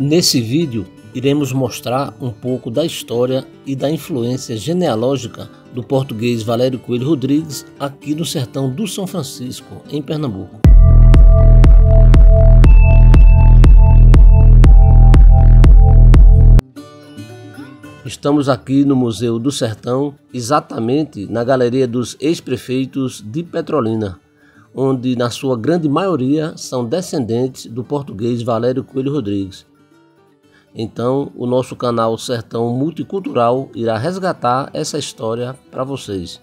Nesse vídeo, iremos mostrar um pouco da história e da influência genealógica do português Valério Coelho Rodrigues aqui no sertão do São Francisco, em Pernambuco. Estamos aqui no Museu do Sertão, exatamente na Galeria dos Ex-Prefeitos de Petrolina, onde na sua grande maioria são descendentes do português Valério Coelho Rodrigues. Então, o nosso canal Sertão Multicultural irá resgatar essa história para vocês.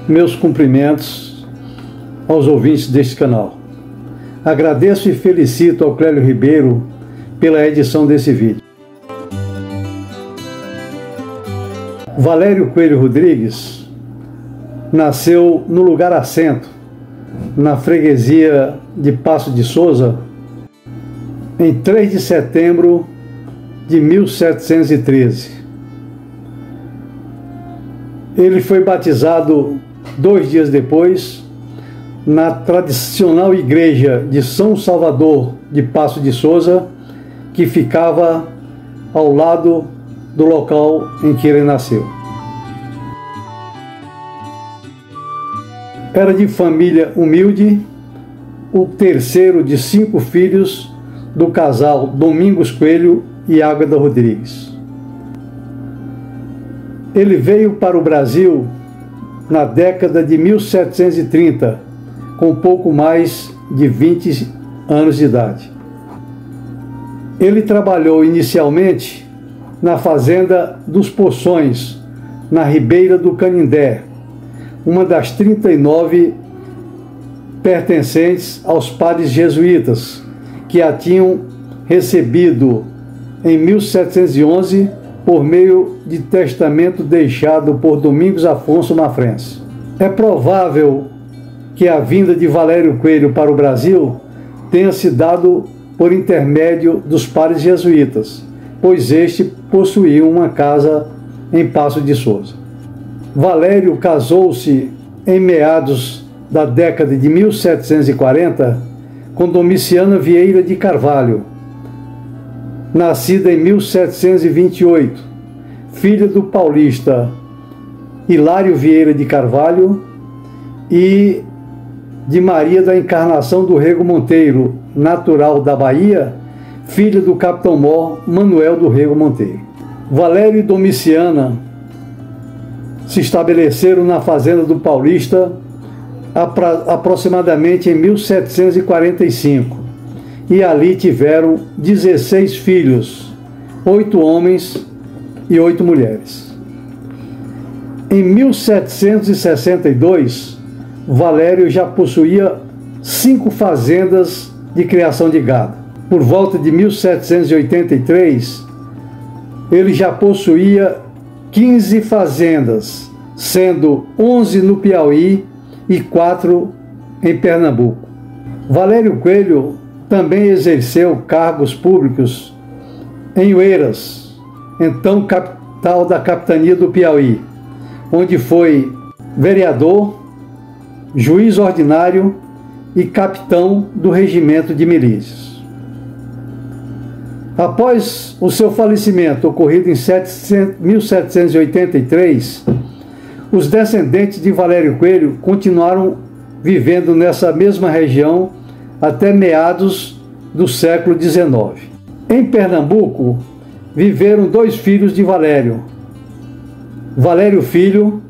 Meus cumprimentos aos ouvintes deste canal. Agradeço e felicito ao Clélio Ribeiro pela edição desse vídeo. Valério Coelho Rodrigues nasceu no lugar assento, na freguesia de Passo de Souza, em 3 de setembro de 1713. Ele foi batizado 2 dias depois, na tradicional igreja de São Salvador de Passo de Souza, que ficava ao lado do local em que ele nasceu. Era de família humilde, o terceiro de 5 filhos do casal Domingos Coelho e Águeda Rodrigues. Ele veio para o Brasil na década de 1730, com pouco mais de 20 anos de idade. Ele trabalhou inicialmente na fazenda dos Poções, na Ribeira do Canindé, uma das 39 pertencentes aos padres jesuítas, que a tinham recebido em 1711 por meio de testamento deixado por Domingos Afonso Mafrense. É provável que a vinda de Valério Coelho para o Brasil tenha se dado por intermédio dos padres jesuítas, pois este possuía uma casa em Passo de Souza. Valério casou-se em meados da década de 1740 com Domiciana Vieira de Carvalho, nascida em 1728, filha do paulista Hilário Vieira de Carvalho e de Maria da Encarnação do Rego Monteiro, natural da Bahia, filha do capitão-mor Manuel do Rego Monteiro. Valério e Domiciana se estabeleceram na fazenda do paulista aproximadamente em 1745 e ali tiveram 16 filhos, 8 homens e 8 mulheres. Em 1762, Valério já possuía 5 fazendas de criação de gado. Por volta de 1783, ele já possuía 15 fazendas, sendo 11 no Piauí e 4 em Pernambuco. Valério Coelho também exerceu cargos públicos em Oeiras, então capital da capitania do Piauí, onde foi vereador, juiz ordinário e capitão do regimento de milícias. Após o seu falecimento, ocorrido em 1783, os descendentes de Valério Coelho continuaram vivendo nessa mesma região até meados do século XIX. Em Pernambuco, viveram 2 filhos de Valério. Valério Filho,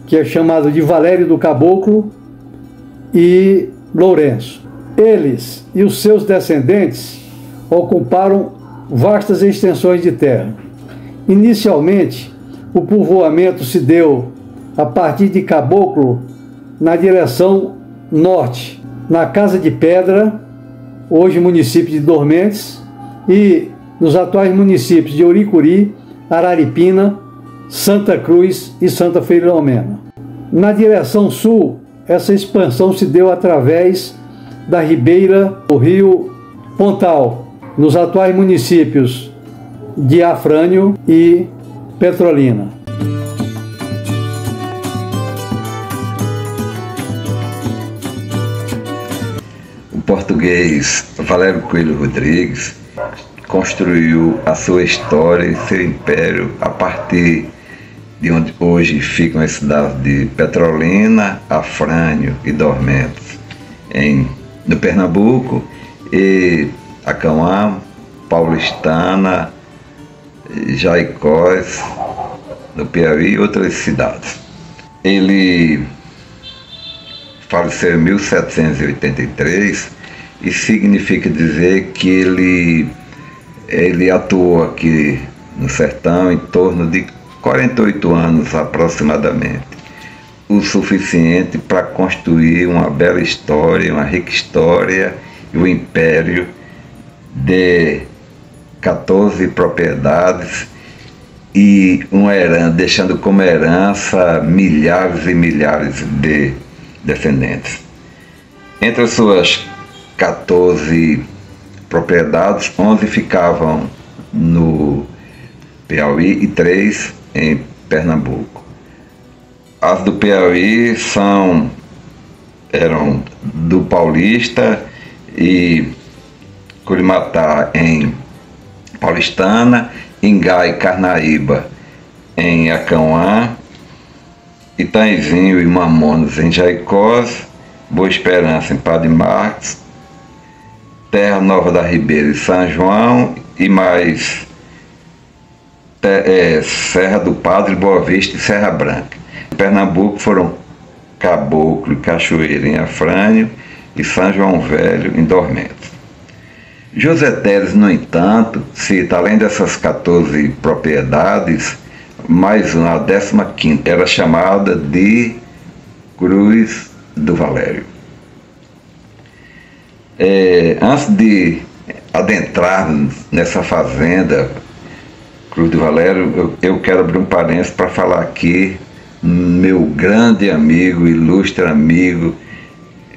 que é chamado de Valério do Caboclo, e Lourenço. Eles e os seus descendentes ocuparam vastas extensões de terra. Inicialmente, o povoamento se deu a partir de Caboclo na direção norte, na Casa de Pedra, hoje município de Dormentes, e nos atuais municípios de Uricuri, Araripina, Santa Cruz e Santa Filomena. Na direção sul, essa expansão se deu através da ribeira do rio Pontal, nos atuais municípios de Afrânio e Petrolina. português Valério Coelho Rodrigues construiu a sua história e seu império a partir de onde hoje ficam as cidades de Petrolina, Afrânio e Dormentes, no Pernambuco, e Acauã, Paulistana, Jaicós, no Piauí e outras cidades. Ele faleceu em 1783 e significa dizer que ele atuou aqui no sertão em torno de 48 anos aproximadamente, o suficiente para construir uma bela história, uma rica história e um império de 14 propriedades e deixando como herança milhares e milhares de descendentes. Entre as suas 14 propriedades, 11 ficavam no Piauí e 3 em Pernambuco. As do Piauí eram do Paulista e Curimatá em Paulistana, Ingá e Carnaíba em Acauã, Itanzinho e Mamonas em Jaicós, Boa Esperança em Padre Marques, Terra Nova da Ribeira e São João e mais Serra do Padre, Boa Vista e Serra Branca. Em Pernambuco foram Caboclo e Cachoeira em Afrânio e São João Velho em Dormentes. José Teles, no entanto, cita, além dessas 14 propriedades, mais uma, a 15ª, era chamada de Cruz do Valério. Antes de adentrarmos nessa fazenda Cruz do Valério, eu quero abrir um parênteses para falar aqui meu grande amigo, ilustre amigo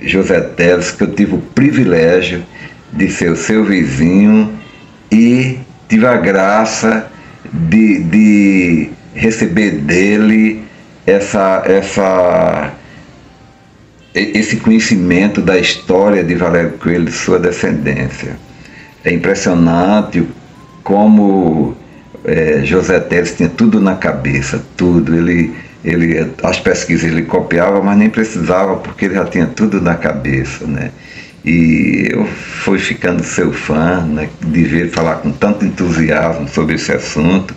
José Teles, que eu tive o privilégio de ser o seu vizinho e tive a graça de receber dele esse conhecimento da história de Valério Coelho e sua descendência. É impressionante como José Teles tinha tudo na cabeça, tudo. As pesquisas ele copiava, mas nem precisava, porque ele já tinha tudo na cabeça, né? E eu fui ficando seu fã, né, de ver ele falar com tanto entusiasmo sobre esse assunto,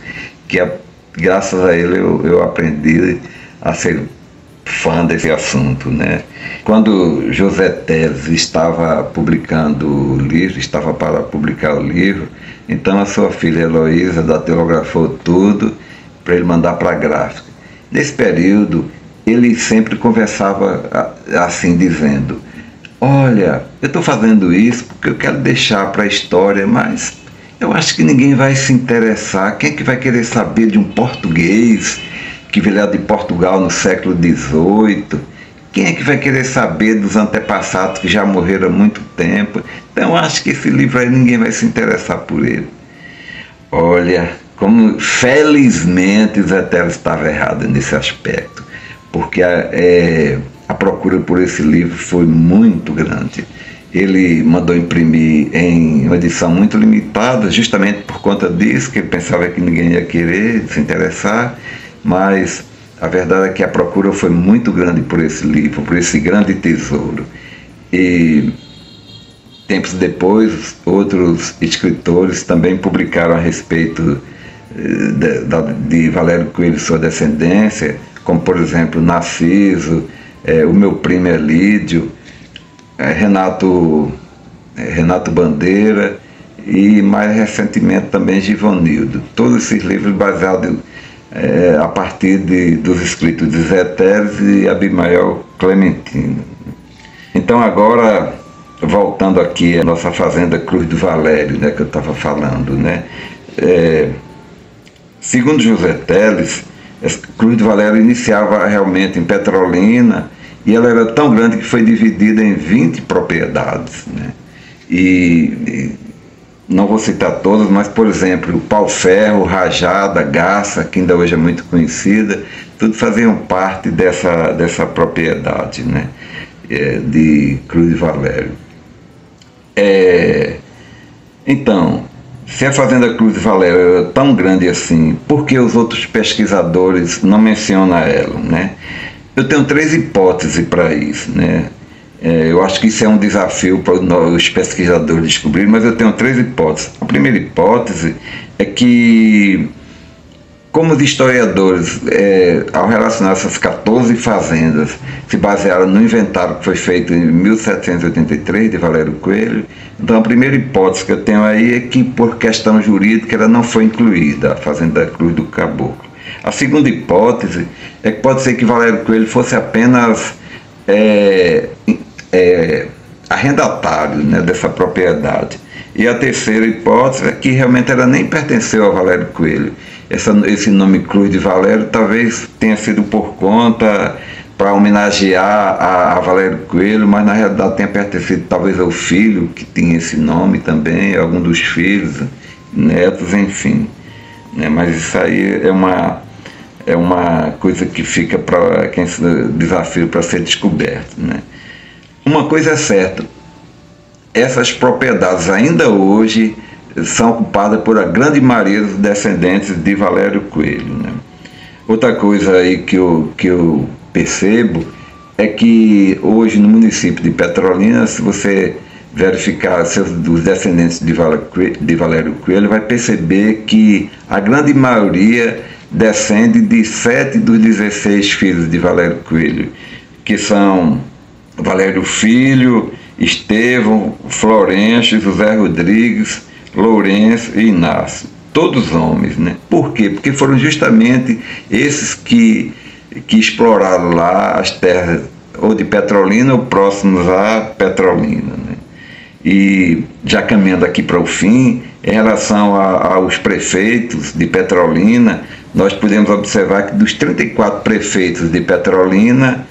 que graças a ele eu aprendi a ser fã desse assunto, né? Quando José Teles estava publicando o livro, estava para publicar o livro, então a sua filha Heloísa datilografou tudo para ele mandar para a gráfica. Nesse período, ele sempre conversava assim, dizendo: olha, eu estou fazendo isso porque eu quero deixar para a história, mas eu acho que ninguém vai se interessar. Quem é que vai querer saber de um português que veio lá de Portugal no século XVIII? Quem é que vai querer saber dos antepassados que já morreram há muito tempo? Então eu acho que esse livro aí ninguém vai se interessar por ele. Olha, como felizmente Zé Teles estava errado nesse aspecto, porque a procura por esse livro foi muito grande. Ele mandou imprimir em uma edição muito limitada, justamente por conta disso, que ele pensava que ninguém ia querer se interessar, mas a verdade é que a procura foi muito grande por esse livro, por esse grande tesouro. E tempos depois, outros escritores também publicaram a respeito de Valério Coelho e sua descendência, como por exemplo Narciso, o meu primo Elídio, Renato Bandeira e mais recentemente também Givonildo. Todos esses livros baseados a partir dos escritos de Zé Teles e Abimael Clementino. Então agora, voltando aqui à nossa fazenda Cruz do Valério, né, que eu estava falando, né? Segundo José Teles, Cruz do Valério iniciava realmente em Petrolina, e ela era tão grande que foi dividida em 20 propriedades, né? E não vou citar todas, mas, por exemplo, Pau-Ferro, Rajada, Garça, que ainda hoje é muito conhecida, tudo faziam parte dessa propriedade, né, de Cruz do Valério. Então, se a Fazenda Cruz de Valério é tão grande assim, por que os outros pesquisadores não mencionam ela, né? Eu tenho 3 hipóteses para isso, né? Eu acho que isso é um desafio para os pesquisadores descobrirem, mas eu tenho 3 hipóteses. A primeira hipótese é que, como os historiadores, ao relacionar essas 14 fazendas, se basearam no inventário que foi feito em 1783 de Valério Coelho, então a primeira hipótese que eu tenho aí é que, por questão jurídica, ela não foi incluída, a Fazenda Cruz do Caboclo. A segunda hipótese é que pode ser que Valério Coelho fosse apenas arrendatário, né, dessa propriedade. E a terceira hipótese é que realmente ela nem pertenceu a Valério Coelho. Esse nome Cruz de Valério talvez tenha sido por conta, para homenagear a Valério Coelho, mas na realidade tenha pertencido talvez ao filho que tinha esse nome também, algum dos filhos, netos, enfim. Né? Mas isso aí é uma coisa que fica para quem desafio para ser descoberto. Né? Uma coisa é certa, essas propriedades ainda hoje são ocupadas por a grande maioria dos descendentes de Valério Coelho. Né? Outra coisa aí que eu percebo é que hoje no município de Petrolina, se você verificar os descendentes de Valério Coelho, vai perceber que a grande maioria descende de 7 dos 16 filhos de Valério Coelho, que são Valério Filho, Estevão, Florencio, José Rodrigues, Lourenço e Inácio. Todos homens, né? Por quê? Porque foram justamente esses que exploraram lá as terras ou de Petrolina ou próximos a Petrolina, né? E já caminhando aqui para o fim, em relação aos prefeitos de Petrolina, nós podemos observar que dos 34 prefeitos de Petrolina,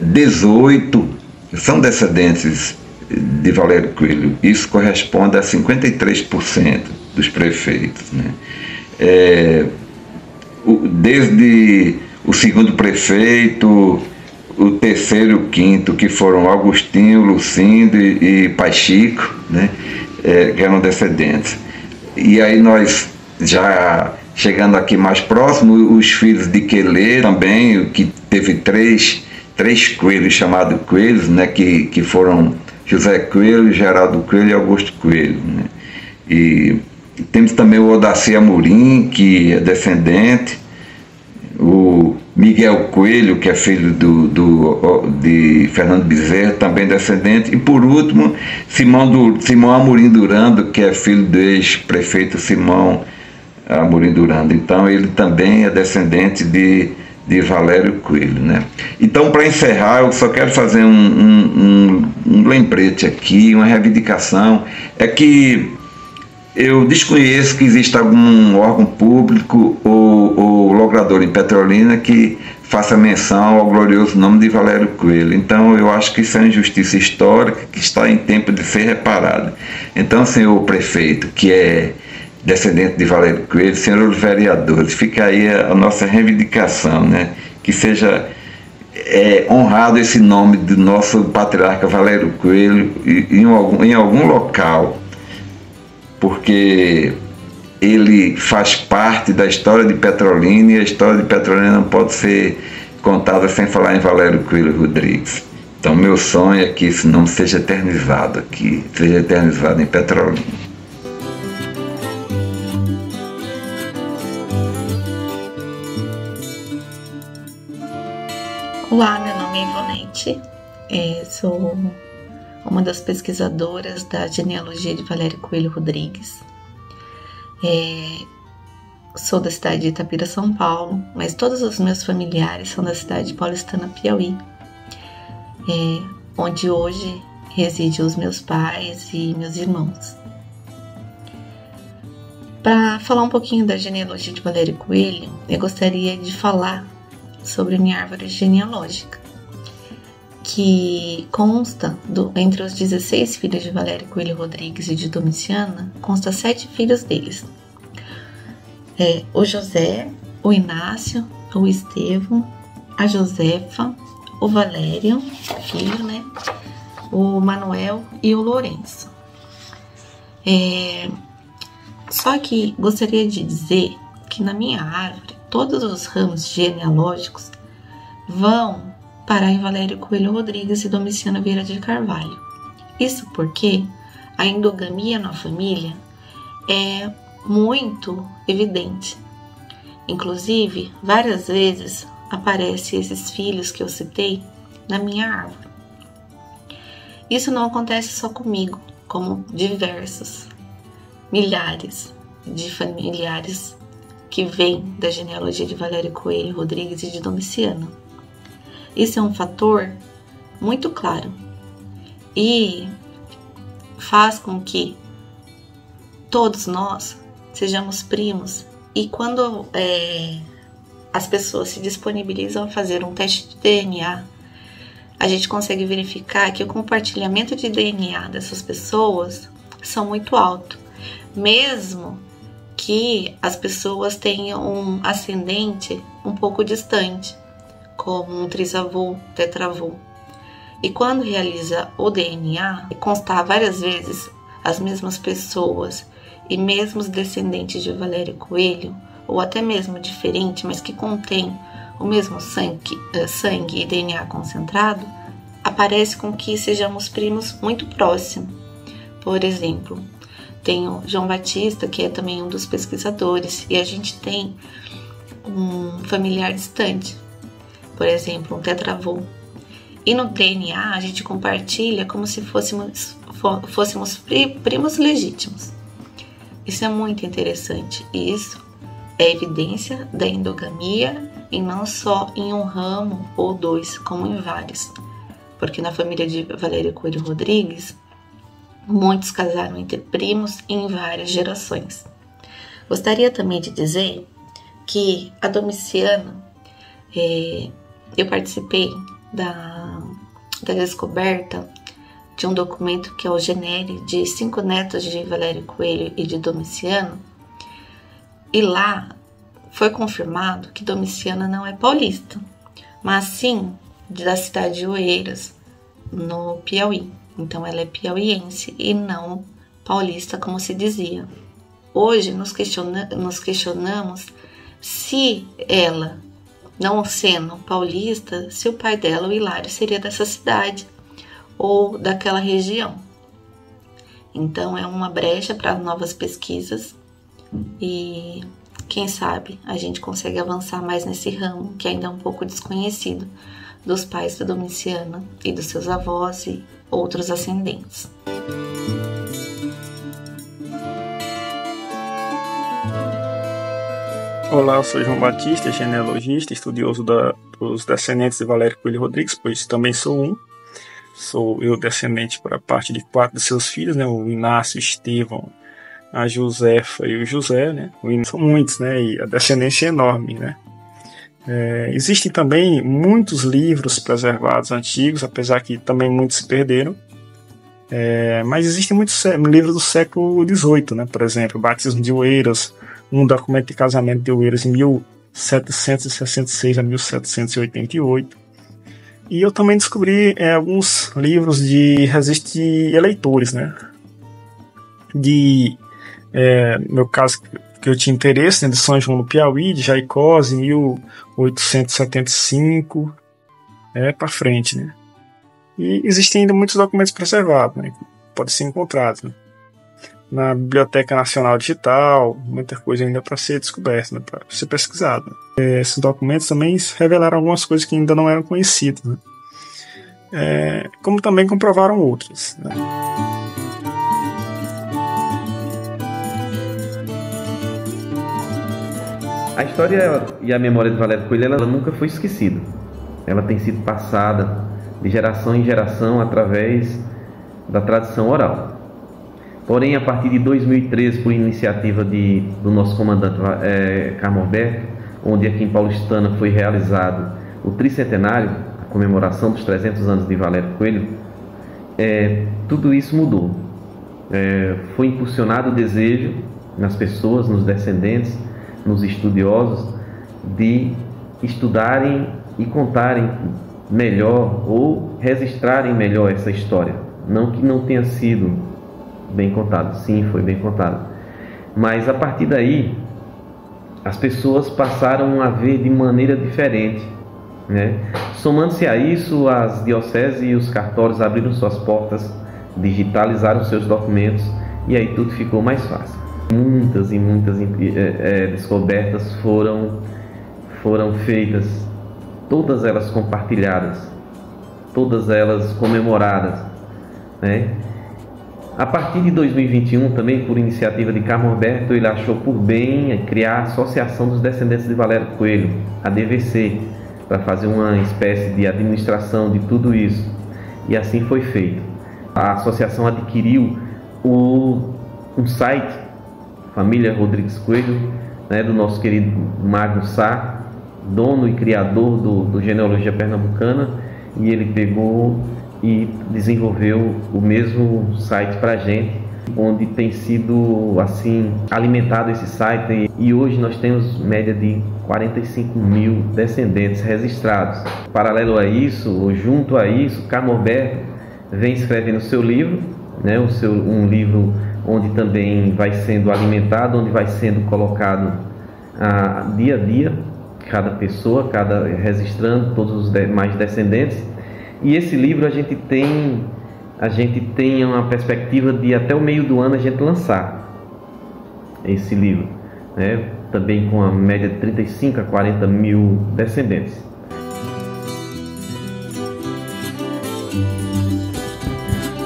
18 são descendentes de Valério Coelho. Isso corresponde a 53% dos prefeitos. Né? Desde o segundo prefeito, o terceiro e o quinto, que foram Agostinho, Lucindo e Pai Chico, né? Que eram descendentes. E aí nós, já chegando aqui mais próximo, os filhos de Quelê também, que teve três coelhos chamados coelhos, né? Que foram José Coelho, Geraldo Coelho e Augusto Coelho. Né? E temos também o Odaci Amorim, que é descendente, o Miguel Coelho, que é filho de Fernando Bezerra, também descendente, e por último, Simão Amorim Durando, que é filho do ex-prefeito Simão Amorim Durando. Então ele também é descendente de Valério Coelho. Né? Então, para encerrar, eu só quero fazer um lembrete aqui, uma reivindicação, é que eu desconheço que exista algum órgão público ou logrador em Petrolina que faça menção ao glorioso nome de Valério Coelho. Então eu acho que isso é uma injustiça histórica que está em tempo de ser reparada. Então, senhor prefeito, que é descendente de Valério Coelho, senhores vereadores, fica aí a nossa reivindicação, né? Que seja honrado esse nome do nosso patriarca Valério Coelho em algum local, porque ele faz parte da história de Petrolina e a história de Petrolina não pode ser contada sem falar em Valério Coelho Rodrigues. Então meu sonho é que esse nome seja eternizado aqui, seja eternizado em Petrolina. Olá, meu nome é Ivonete, sou uma das pesquisadoras da genealogia de Valério Coelho Rodrigues. Sou da cidade de Itapira, São Paulo, mas todos os meus familiares são da cidade de Paulistana, Piauí, onde hoje residem os meus pais e meus irmãos. Para falar um pouquinho da genealogia de Valério Coelho, eu gostaria de falar sobre a minha árvore genealógica, que consta, entre os 16 filhos de Valério Coelho Rodrigues e de Domiciana, consta 7 filhos deles. O José, o Inácio, o Estevão, a Josefa, o Valério, filho, né? o Manuel e o Lourenço. Só que gostaria de dizer que na minha árvore, todos os ramos genealógicos vão parar em Valério Coelho Rodrigues e Domiciano Vieira de Carvalho. Isso porque a endogamia na família é muito evidente. Inclusive, várias vezes aparecem esses filhos que eu citei na minha árvore. Isso não acontece só comigo, como diversos, milhares de familiares que vêm da genealogia de Valério Coelho Rodrigues e de Domiciano. Isso é um fator muito claro e faz com que todos nós sejamos primos. E quando as pessoas se disponibilizam a fazer um teste de DNA, a gente consegue verificar que o compartilhamento de DNA dessas pessoas são muito alto, mesmo que as pessoas tenham um ascendente um pouco distante, como um trisavô, tetravô. E quando realiza o DNA, constar várias vezes as mesmas pessoas e mesmo os descendentes de Valério Coelho, ou até mesmo diferente, mas que contém o mesmo sangue e DNA concentrado, aparece com que sejamos primos muito próximos. Por exemplo, tem o João Batista, que é também um dos pesquisadores, e a gente tem um familiar distante, por exemplo, um tetravô. E no DNA a gente compartilha como se fôssemos primos legítimos. Isso é muito interessante, e isso é evidência da endogamia, e não só em um ramo ou dois, como em vários. Porque na família de Valério Coelho Rodrigues, muitos casaram entre primos em várias gerações. Gostaria também de dizer que a Domiciano, eu participei da descoberta de um documento que é o Genere de 5 netos de Valério Coelho e de Domiciano, e lá foi confirmado que Domiciana não é paulista, mas sim da cidade de Oeiras, no Piauí. Então ela é piauiense e não paulista, como se dizia. Hoje nos questionamos se ela, não sendo paulista, se o pai dela, o Hilário, seria dessa cidade ou daquela região. Então é uma brecha para novas pesquisas e quem sabe a gente consegue avançar mais nesse ramo que ainda é um pouco desconhecido dos pais da Domiciana e dos seus avós e outros ascendentes. Olá, eu sou João Batista, genealogista, estudioso dos descendentes de Valério Coelho Rodrigues, pois também sou um. Sou eu descendente para parte de 4 de seus filhos, né? O Inácio, o Estevão, a Josefa e o José, né? São muitos, né? E a descendência é enorme, né? Existem também muitos livros preservados antigos, apesar que também muitos se perderam. Mas existem muitos livros do século XVIII, né? Por exemplo, o Batismo de Oeiras, um documento de casamento de Oeiras em 1766 a 1788. E eu também descobri alguns livros de registro de eleitores, né? No meu caso, que eu tinha interesse, né, de São João do Piauí, de Jaicós, em 1875, para frente, né? E existem ainda muitos documentos preservados, né, que podem ser encontrados, né? Na Biblioteca Nacional Digital, muita coisa ainda para ser descoberta, né, para ser pesquisada. Esses documentos também revelaram algumas coisas que ainda não eram conhecidas, né? Como também comprovaram outras, né? A história e a memória de Valério Coelho, ela nunca foi esquecida. Ela tem sido passada de geração em geração através da tradição oral. Porém, a partir de 2013, por iniciativa do nosso comandante Carmo Alberto, onde aqui em Paulistana foi realizado o tricentenário, a comemoração dos 300 anos de Valério Coelho, tudo isso mudou. Foi impulsionado o desejo nas pessoas, nos descendentes, nos estudiosos, de estudarem e contarem melhor ou registrarem melhor essa história. Não que não tenha sido bem contado, sim, foi bem contado. Mas a partir daí, as pessoas passaram a ver de maneira diferente, né? Somando-se a isso, as dioceses e os cartórios abriram suas portas, digitalizaram seus documentos e aí tudo ficou mais fácil. Muitas e muitas descobertas foram feitas, todas elas compartilhadas, todas elas comemoradas, né? A partir de 2021, também por iniciativa de Carmorberto, ele achou por bem criar a Associação dos Descendentes de Valério Coelho, a DVC, para fazer uma espécie de administração de tudo isso. E assim foi feito. A associação adquiriu um site, Família Rodrigues Coelho, né, do nosso querido Magno Sá, dono e criador do Genealogia Pernambucana, e ele pegou e desenvolveu o mesmo site para a gente, onde tem sido assim alimentado esse site, e hoje nós temos média de 45 mil descendentes registrados. Paralelo a isso, ou junto a isso, Carmorberto vem escrevendo seu livro, né, um livro onde também vai sendo alimentado, onde vai sendo colocado dia a dia, cada pessoa, registrando todos os demais descendentes. E esse livro a gente tem uma perspectiva de até o meio do ano a gente lançar esse livro, né? Também com a média de 35 a 40 mil descendentes.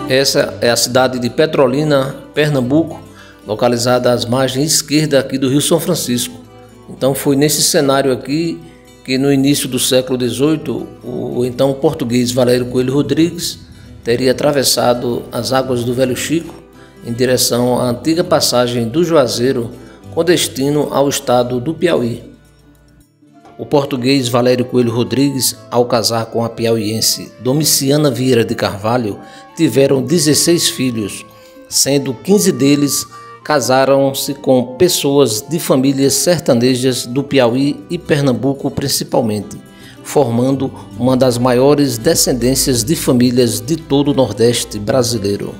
Essa é a cidade de Petrolina, Pernambuco, localizada às margens esquerdas aqui do Rio São Francisco. Então foi nesse cenário aqui que no início do século XVIII, o então português Valério Coelho Rodrigues teria atravessado as águas do Velho Chico em direção à antiga passagem do Juazeiro com destino ao estado do Piauí. O português Valério Coelho Rodrigues, ao casar com a piauiense Domiciana Vieira de Carvalho, tiveram 16 filhos, sendo 15 deles casaram-se com pessoas de famílias sertanejas do Piauí e Pernambuco principalmente, formando uma das maiores descendências de famílias de todo o Nordeste brasileiro.